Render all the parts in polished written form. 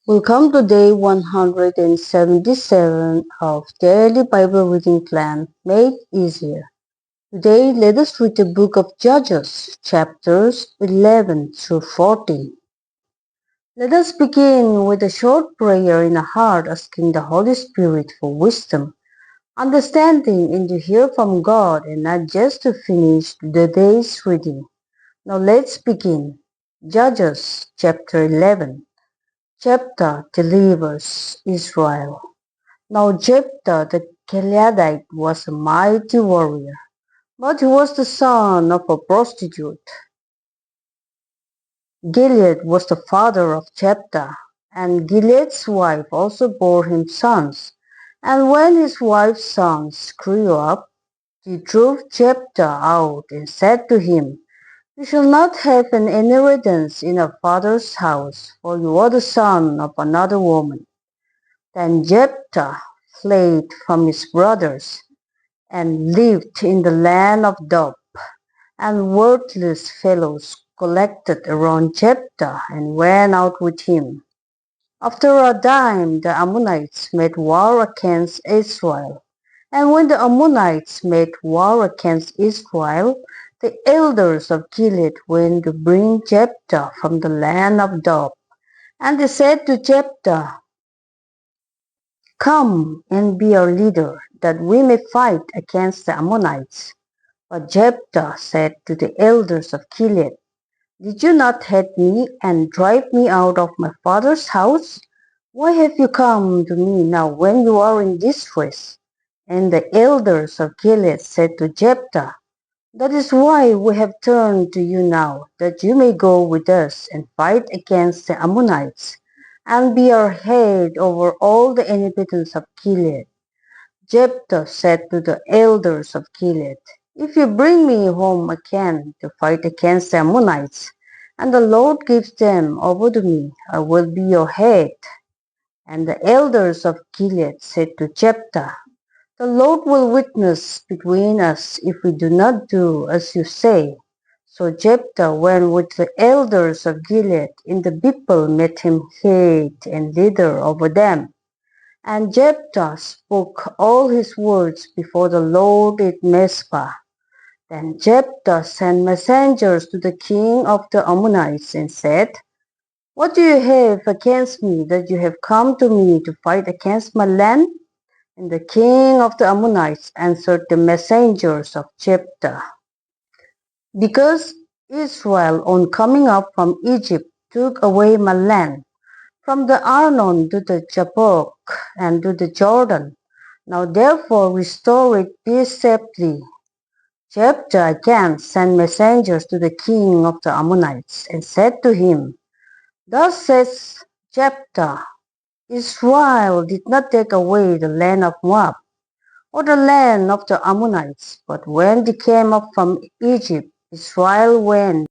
Welcome to day 177 of Daily Bible Reading Plan Made Easier. Today, let us read the book of Judges, chapters 11 through 14. Let us begin with a short prayer in our heart asking the Holy Spirit for wisdom, understanding, and to hear from God and not just to finish the day's reading. Now let's begin. Judges, chapter 11. Jephthah delivers Israel. Now Jephthah the Gileadite was a mighty warrior, but he was the son of a prostitute. Gilead was the father of Jephthah, and Gilead's wife also bore him sons. And when his wife's sons grew up, he drove Jephthah out and said to him, "You shall not have an inheritance in our father's house, for you are the son of another woman." Then Jephthah fled from his brothers and lived in the land of Tob, and worthless fellows collected around Jephthah and went out with him. After a time the Ammonites made war against Israel. And when the Ammonites made war against Israel, the elders of Gilead went to bring Jephthah from the land of Tob. And they said to Jephthah, "Come and be our leader, that we may fight against the Ammonites." But Jephthah said to the elders of Gilead, "Did you not hate me and drive me out of my father's house? Why have you come to me now when you are in distress?" And the elders of Gilead said to Jephthah, "That is why we have turned to you now, that you may go with us and fight against the Ammonites, and be our head over all the inhabitants of Gilead." Jephthah said to the elders of Gilead, "If you bring me home again to fight against the Ammonites, and the Lord gives them over to me, I will be your head." And the elders of Gilead said to Jephthah, "The Lord will witness between us if we do not do as you say." So Jephthah went with the elders of Gilead, and the people made him head and leader over them. And Jephthah spoke all his words before the Lord at Mizpah. Then Jephthah sent messengers to the king of the Ammonites and said, "What do you have against me that you have come to me to fight against my land?" And the king of the Ammonites answered the messengers of Jephthah, "Because Israel, on coming up from Egypt, took away my land, from the Arnon to the Jabbok and to the Jordan. Now therefore restore it peaceably." Jephthah again sent messengers to the king of the Ammonites and said to him, "Thus says Jephthah, Israel did not take away the land of Moab, or the land of the Ammonites, but when they came up from Egypt, Israel went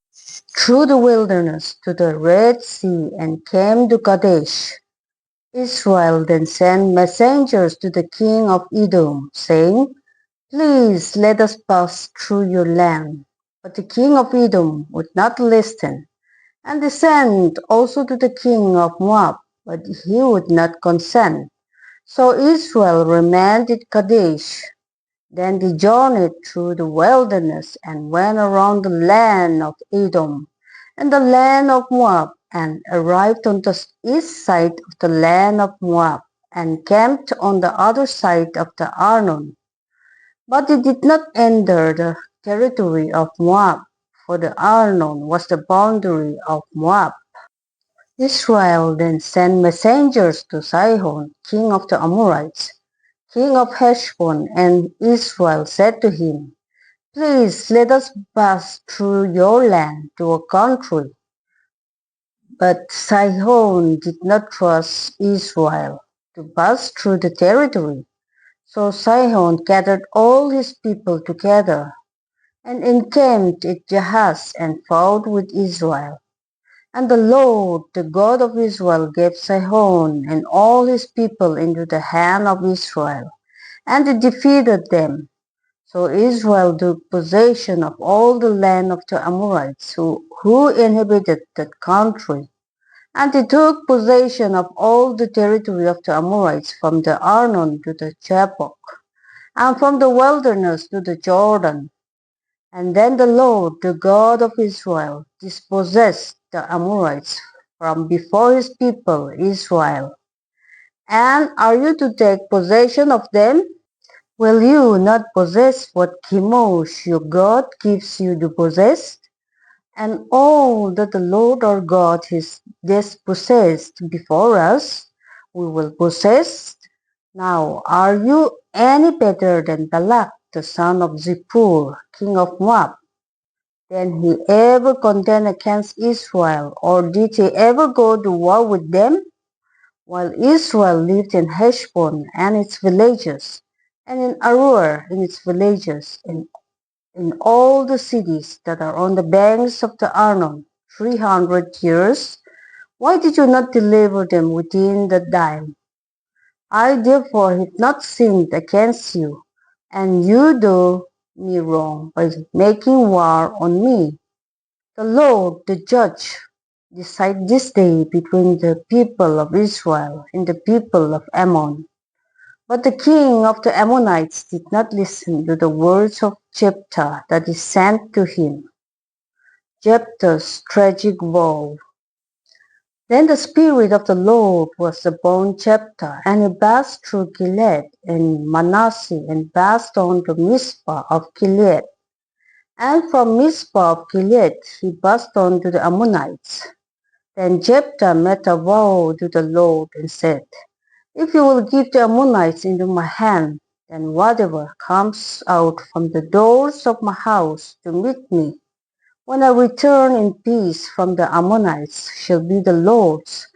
through the wilderness to the Red Sea and came to Kadesh. Israel then sent messengers to the king of Edom, saying, "Please let us pass through your land." But the king of Edom would not listen. And they sent also to the king of Moab, but he would not consent. So Israel remained at Kadesh. Then they journeyed through the wilderness and went around the land of Edom and the land of Moab, and arrived on the east side of the land of Moab, and camped on the other side of the Arnon. But they did not enter the territory of Moab, for the Arnon was the boundary of Moab. Israel then sent messengers to Sihon, king of the Amorites, king of Heshbon, and Israel said to him, "Please let us pass through your land to a country." But Sihon did not trust Israel to pass through the territory. So Sihon gathered all his people together and encamped at Jahaz and fought with Israel. And the Lord, the God of Israel, gave Sihon and all his people into the hand of Israel, and they defeated them. So Israel took possession of all the land of the Amorites who inhabited that country. And he took possession of all the territory of the Amorites from the Arnon to the Jabbok, and from the wilderness to the Jordan. And then the Lord, the God of Israel, dispossessed the Amorites from before his people Israel. And are you to take possession of them? Will you not possess what Chemosh your God gives you to possess? And all that the Lord our God has dispossessed before us, we will possess. Now are you any better than Balak, the son of Zippor, king of Moab? Did he ever contend against Israel, or did he ever go to war with them? While Israel lived in Heshbon and its villages, and in Aroer and its villages, in all the cities that are on the banks of the Arnon, 300 years, why did you not deliver them within the dime? I therefore have not sinned against you, and you do me wrong by making war on me. The Lord, the judge, decide this day between the people of Israel and the people of Ammon. But the king of the Ammonites did not listen to the words of Jephthah that he sent to him. Jephthah's tragic vow. Then the Spirit of the Lord was upon Jephthah, and he passed through Gilead and Manasseh, and passed on to Mizpah of Gilead. And from Mizpah of Gilead he passed on to the Ammonites. Then Jephthah made a vow to the Lord and said, if you will give the Ammonites into my hand, then whatever comes out from the doors of my house to meet me, when I return in peace from the Ammonites, shall be the Lord's,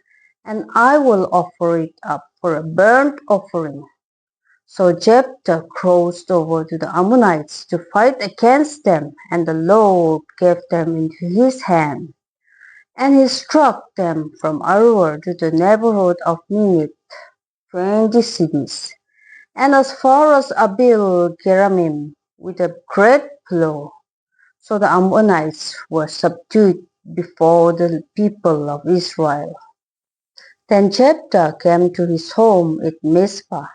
and I will offer it up for a burnt offering. So Jephthah crossed over to the Ammonites to fight against them, and the Lord gave them into his hand. And he struck them from Aroer to the neighborhood of Minnith, 20 cities, and as far as Abel Keramim, with a great blow. So the Ammonites were subdued before the people of Israel. Then Jephthah came to his home at Mizpah,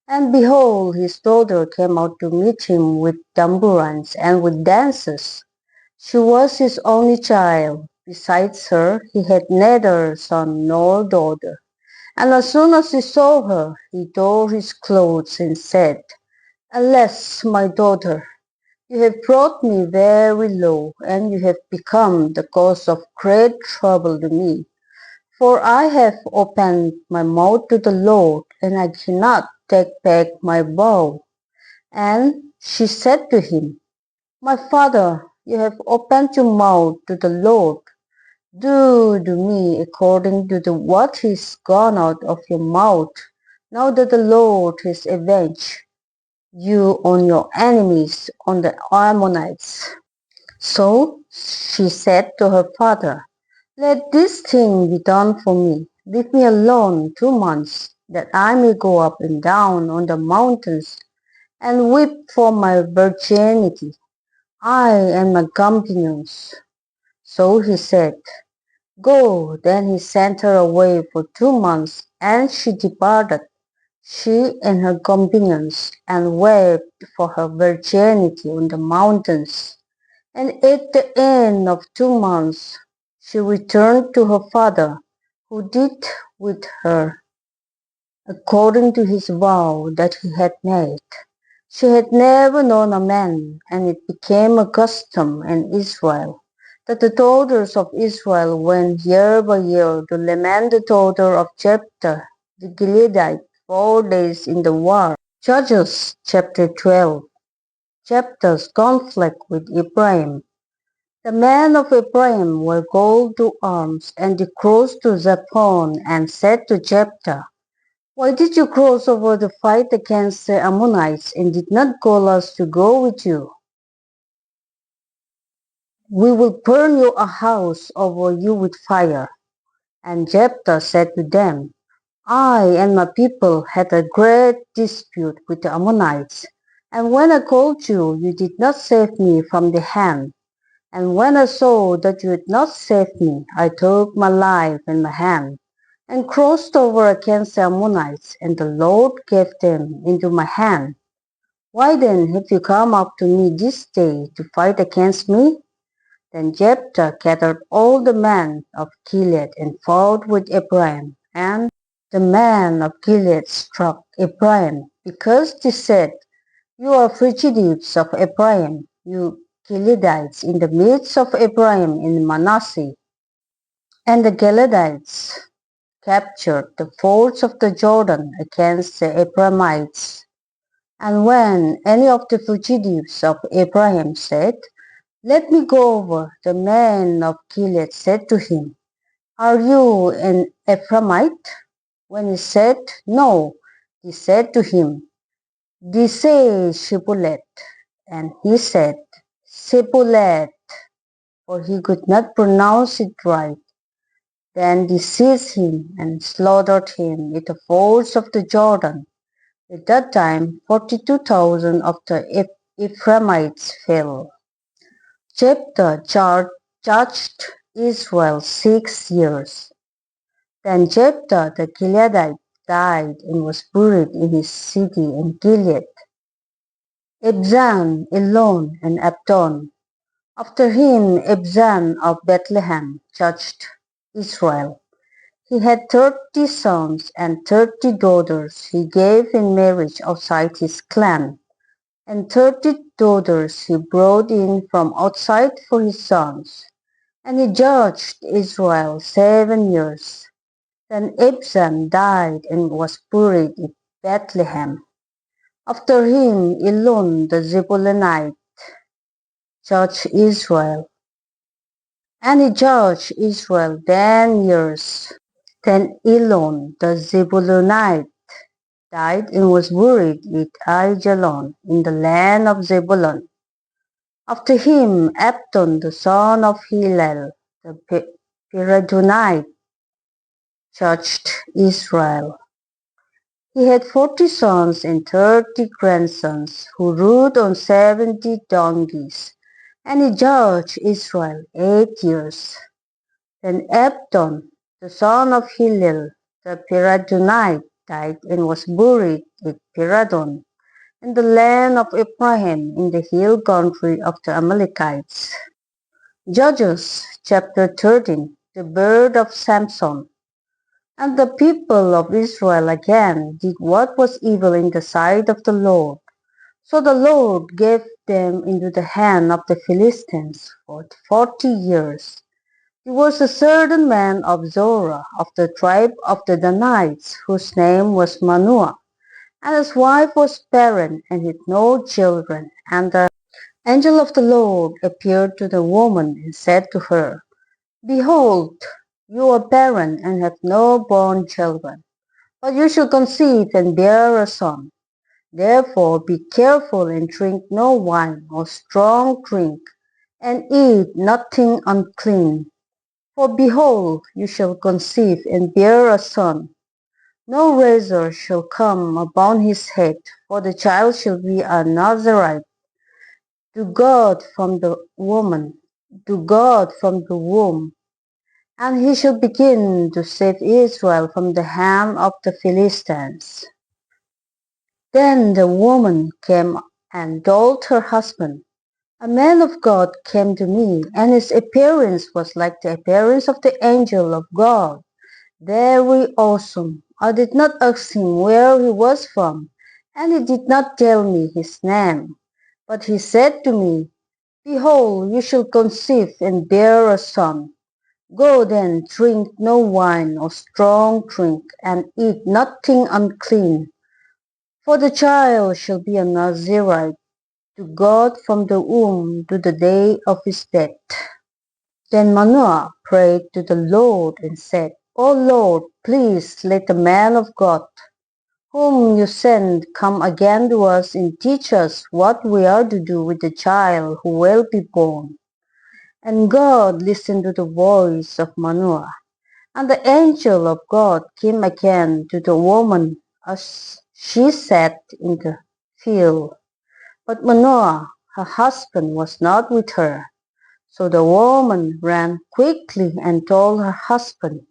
and behold, his daughter came out to meet him with tambourines and with dances. She was his only child. Besides her, he had neither son nor daughter. And as soon as he saw her, he tore his clothes and said, alas, my daughter, you have brought me very low, and you have become the cause of great trouble to me. For I have opened my mouth to the Lord, and I cannot take back my vow. And she said to him, my father, you have opened your mouth to the Lord. Do to me according to what is gone out of your mouth, now that the Lord has avenged you on your enemies, on the Ammonites. So she said to her father, let this thing be done for me. Leave me alone 2 months, that I may go up and down on the mountains and weep for my virginity, I and my companions. So he said, go. Then he sent her away for 2 months, and she departed, she and her companions, and wept for her virginity on the mountains. And at the end of 2 months, she returned to her father, who did with her according to his vow that he had made. She had never known a man, and it became a custom in Israel that the daughters of Israel went year by year to lament the daughter of Jephthah the Gileadite 4 days in the war. Judges chapter 12. Jephthah's conflict with Ephraim. The men of Ephraim were called to arms, and they crossed to Zaphon and said to Jephthah, why did you cross over to fight against the Ammonites and did not call us to go with you? We will burn your house over you with fire. And Jephthah said to them, I and my people had a great dispute with the Ammonites, and when I called you, you did not save me from the hand. And when I saw that you would not save me, I took my life in my hand and crossed over against the Ammonites, and the Lord gave them into my hand. Why then have you come up to me this day to fight against me? Then Jephthah gathered all the men of Gilead and fought with Ephraim, and the men of Gilead struck Ephraim, because they said, You are fugitives of Ephraim, you Gileadites in the midst of Ephraim in Manasseh. And the Gileadites captured the fords of the Jordan against the Ephraimites. And when any of the fugitives of Ephraim said, Let me go over, the men of Gilead said to him, Are you an Ephraimite? When he said, No, they said to him, They say Shibboleth. And he said, Shibboleth, for he could not pronounce it right. Then they seized him and slaughtered him with the fords of the Jordan. At that time 42,000 of the Ephraimites fell. Jephthah judged Israel 6 years. Then Jephthah the Gileadite died and was buried in his city in Gilead. Ibzan, Elon, and Abdon. After him Ibzan of Bethlehem judged Israel. He had 30 sons and 30 daughters he gave in marriage outside his clan, and 30 daughters he brought in from outside for his sons. And he judged Israel 7 years. Then Ibzan died and was buried in Bethlehem. After him Elon the Zebulunite judged Israel. And he judged Israel 10 years. Then Elon the Zebulunite died and was buried with Aijalon in the land of Zebulun. After him Abdon the son of Hillel the Piradonite judged Israel. He had 40 sons and 30 grandsons who rode on 70 donkeys, and he judged Israel 8 years. Then Abdon the son of Hillel the Piradonite died and was buried at Piradon in the land of Ephraim in the hill country of the Amalekites. Judges chapter 13. The birth of Samson. And the people of Israel again did what was evil in the sight of the Lord. So the Lord gave them into the hand of the Philistines for 40 years. There was a certain man of Zorah of the tribe of the Danites, whose name was Manoah, and his wife was barren and had no children. And the angel of the Lord appeared to the woman and said to her, Behold, you are barren and have no born children, but you shall conceive and bear a son. Therefore be careful and drink no wine or strong drink, and eat nothing unclean. For behold, you shall conceive and bear a son. No razor shall come upon his head, for the child shall be a Nazarite to God from the womb, and he shall begin to save Israel from the hand of the Philistines. Then the woman came and told her husband, A man of God came to me, and his appearance was like the appearance of the angel of God, very awesome. I did not ask him where he was from, and he did not tell me his name. But he said to me, Behold, you shall conceive and bear a son. Go then, drink no wine or strong drink, and eat nothing unclean. For the child shall be a Nazarite to God from the womb to the day of his death. Then Manoah prayed to the Lord and said, O Lord, please let the man of God, whom you send, come again to us and teach us what we are to do with the child who will be born. And God listened to the voice of Manoah. And the angel of God came again to the woman as she sat in the field. But Manoah, her husband, was not with her. So the woman ran quickly and told her husband,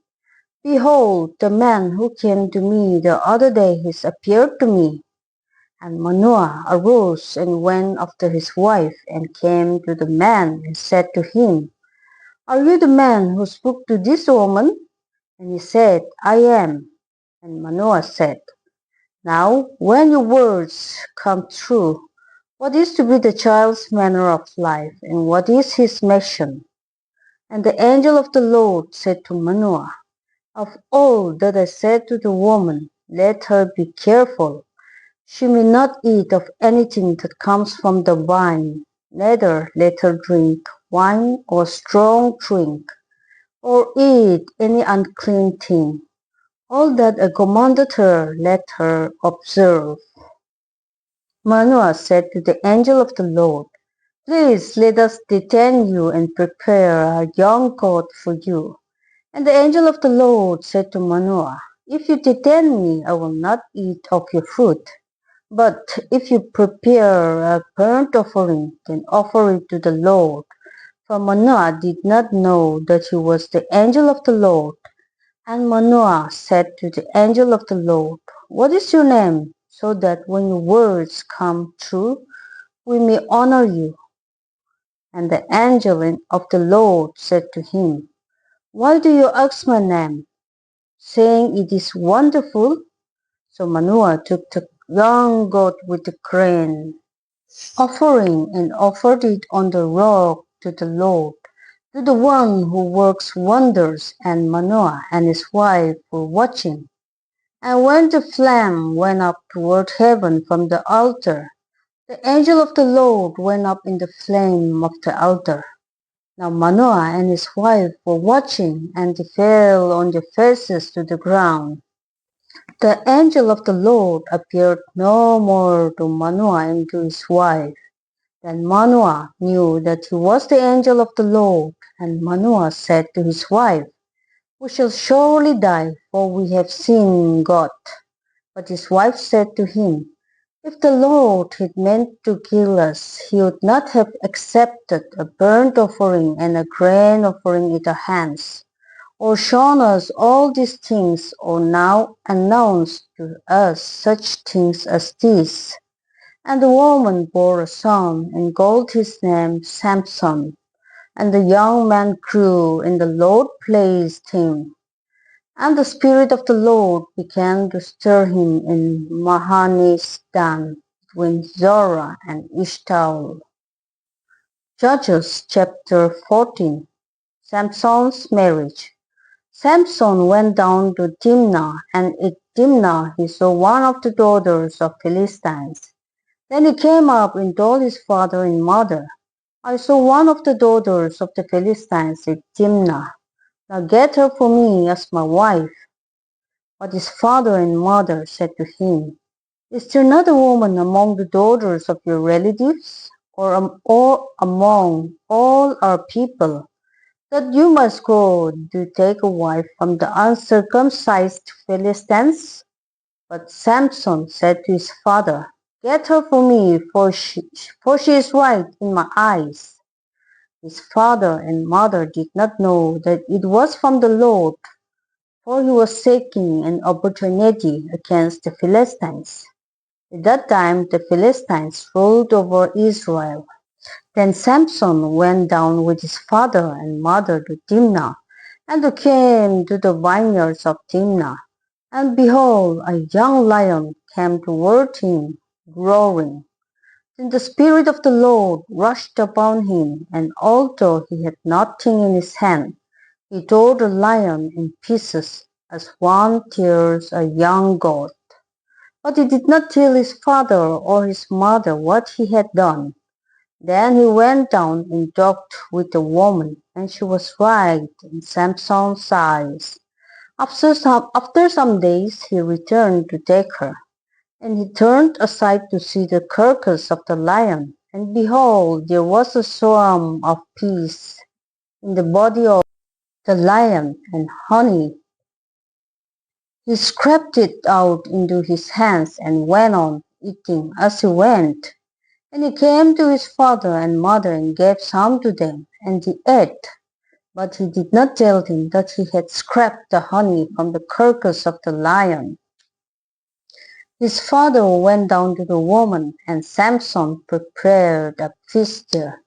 "Behold, the man who came to me the other day has appeared to me." And Manoah arose and went after his wife, and came to the man and said to him, "Are you the man who spoke to this woman?" And he said, "I am." And Manoah said, "Now, when your words come true, what is to be the child's manner of life, and what is his mission?" And the angel of the Lord said to Manoah, "Of all that I said to the woman, let her be careful. She may not eat of anything that comes from the vine, neither let her drink wine or strong drink, or eat any unclean thing. All that I commanded her, let her observe." Manoah said to the angel of the Lord, "Please let us detain you and prepare a young goat for you." And the angel of the Lord said to Manoah, "If you detain me, I will not eat of your fruit. But if you prepare a burnt offering, then offer it to the Lord." For Manoah did not know that he was the angel of the Lord. And Manoah said to the angel of the Lord, "What is your name? So that when your words come true, we may honor you." And the angel of the Lord said to him, "Why do you ask my name, saying it is wonderful?" So Manoah took the young goat with the grain offering and offered it on the rock to the Lord, to the one who works wonders. And Manoah and his wife were watching. And when the flame went up toward heaven from the altar, the angel of the Lord went up in the flame of the altar. Now Manoah and his wife were watching, and they fell on their faces to the ground. The angel of the Lord appeared no more to Manoah and to his wife. Then Manoah knew that he was the angel of the Lord, and Manoah said to his wife, "We shall surely die, for we have seen God." But his wife said to him, "If the Lord had meant to kill us, he would not have accepted a burnt offering and a grain offering in our hands, or shown us all these things, or now announced to us such things as these." And the woman bore a son, and called his name Samson. And the young man grew, and the Lord placed him. And the Spirit of the Lord began to stir him in Mahanes Dan, between Zorah and Eshtaol. Judges chapter 14. Samson's marriage. Samson went down to Timnah, and at Timnah he saw one of the daughters of Philistines. Then he came up and told his father and mother, "I saw one of the daughters of the Philistines at Timnah. Now get her for me as my wife." But his father and mother said to him, "Is there not a woman among the daughters of your relatives, or among all our people, that you must go to take a wife from the uncircumcised Philistines?" But Samson said to his father, "Get her for me, for she is right in my eyes." His father and mother did not know that it was from the Lord, for he was seeking an opportunity against the Philistines. At that time the Philistines ruled over Israel. Then Samson went down with his father and mother to Timnah, and they came to the vineyards of Timnah. And behold, a young lion came toward him, roaring. Then the Spirit of the Lord rushed upon him, and although he had nothing in his hand, he tore the lion in pieces, as one tears a young goat. But he did not tell his father or his mother what he had done. Then he went down and talked with the woman, and she was right in Samson's eyes. After some days he returned to take her, and he turned aside to see the carcass of the lion, and behold, there was a swarm of bees in the body of the lion, and honey. He scraped it out into his hands and went on eating as he went. And he came to his father and mother and gave some to them, and he ate. But he did not tell them that he had scraped the honey from the carcass of the lion. His father went down to the woman, and Samson prepared a feast there.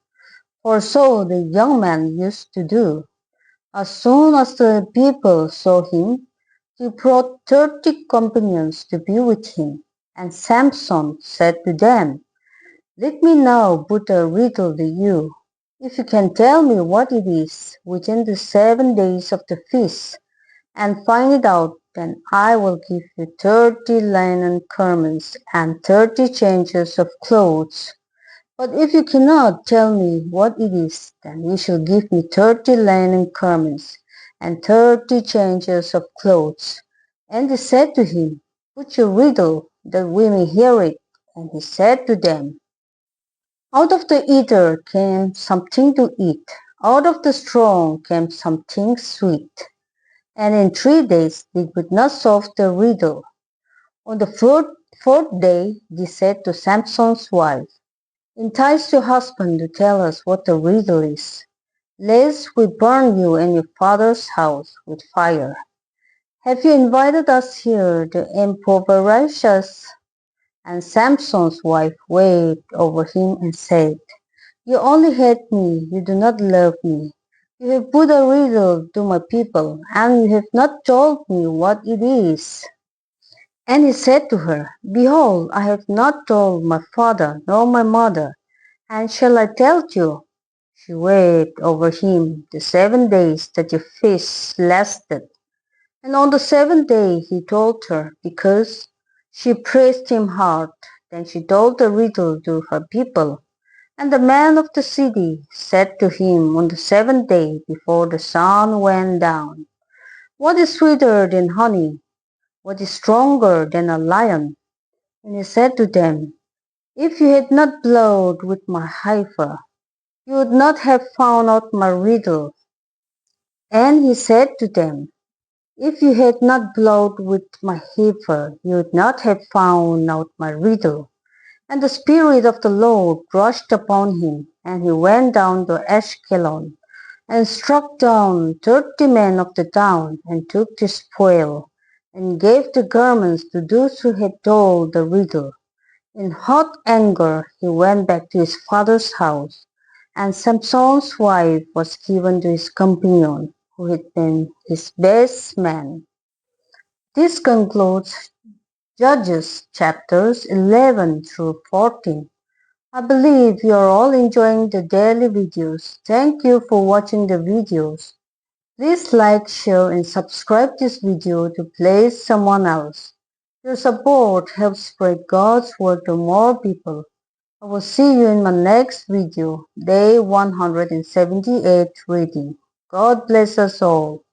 For so the young man used to do. As soon as the people saw him, he brought 30 companions to be with him. And Samson said to them, "Let me now put a riddle to you. If you can tell me what it is within the 7 days of the feast, and find it out, then I will give you 30 linen garments and 30 changes of clothes. But if you cannot tell me what it is, then you shall give me 30 linen garments and 30 changes of clothes." And they said to him, "Put your riddle, that we may hear it." And he said to them, "Out of the eater came something to eat, out of the strong came something sweet." And in 3 days they could not solve the riddle. On the fourth day they said to Samson's wife, "Entice your husband to tell us what the riddle is, lest we burn you and your father's house with fire. Have you invited us here to impoverish us?" And Samson's wife wept over him and said, "You only hate me, you do not love me. You have put a riddle to my people, and you have not told me what it is." And he said to her, "Behold, I have not told my father nor my mother, and shall I tell you?" She wept over him the 7 days that the feast lasted. And on the seventh day he told her, because she praised him hard. Then she told the riddle to her people. And the men of the city said to him on the 7th day before the sun went down, "What is sweeter than honey? What is stronger than a lion?" And he said to them, "If you had not blowed with my heifer, you would not have found out my riddle." And he said to them, "If you had not blowed with my heifer, you would not have found out my riddle." And the Spirit of the Lord rushed upon him, and he went down to Ashkelon, and struck down 30 men of the town, and took the spoil, and gave the garments to those who had told the riddle. In hot anger he went back to his father's house, and Samson's wife was given to his companion, who had been his best man. This concludes Judges chapters 11 through 14. I believe you are all enjoying the daily videos. Thank you for watching the videos. Please like, share, and subscribe this video to please someone else. Your support helps spread God's word to more people. I will see you in my next video, day 178 reading. God bless us all.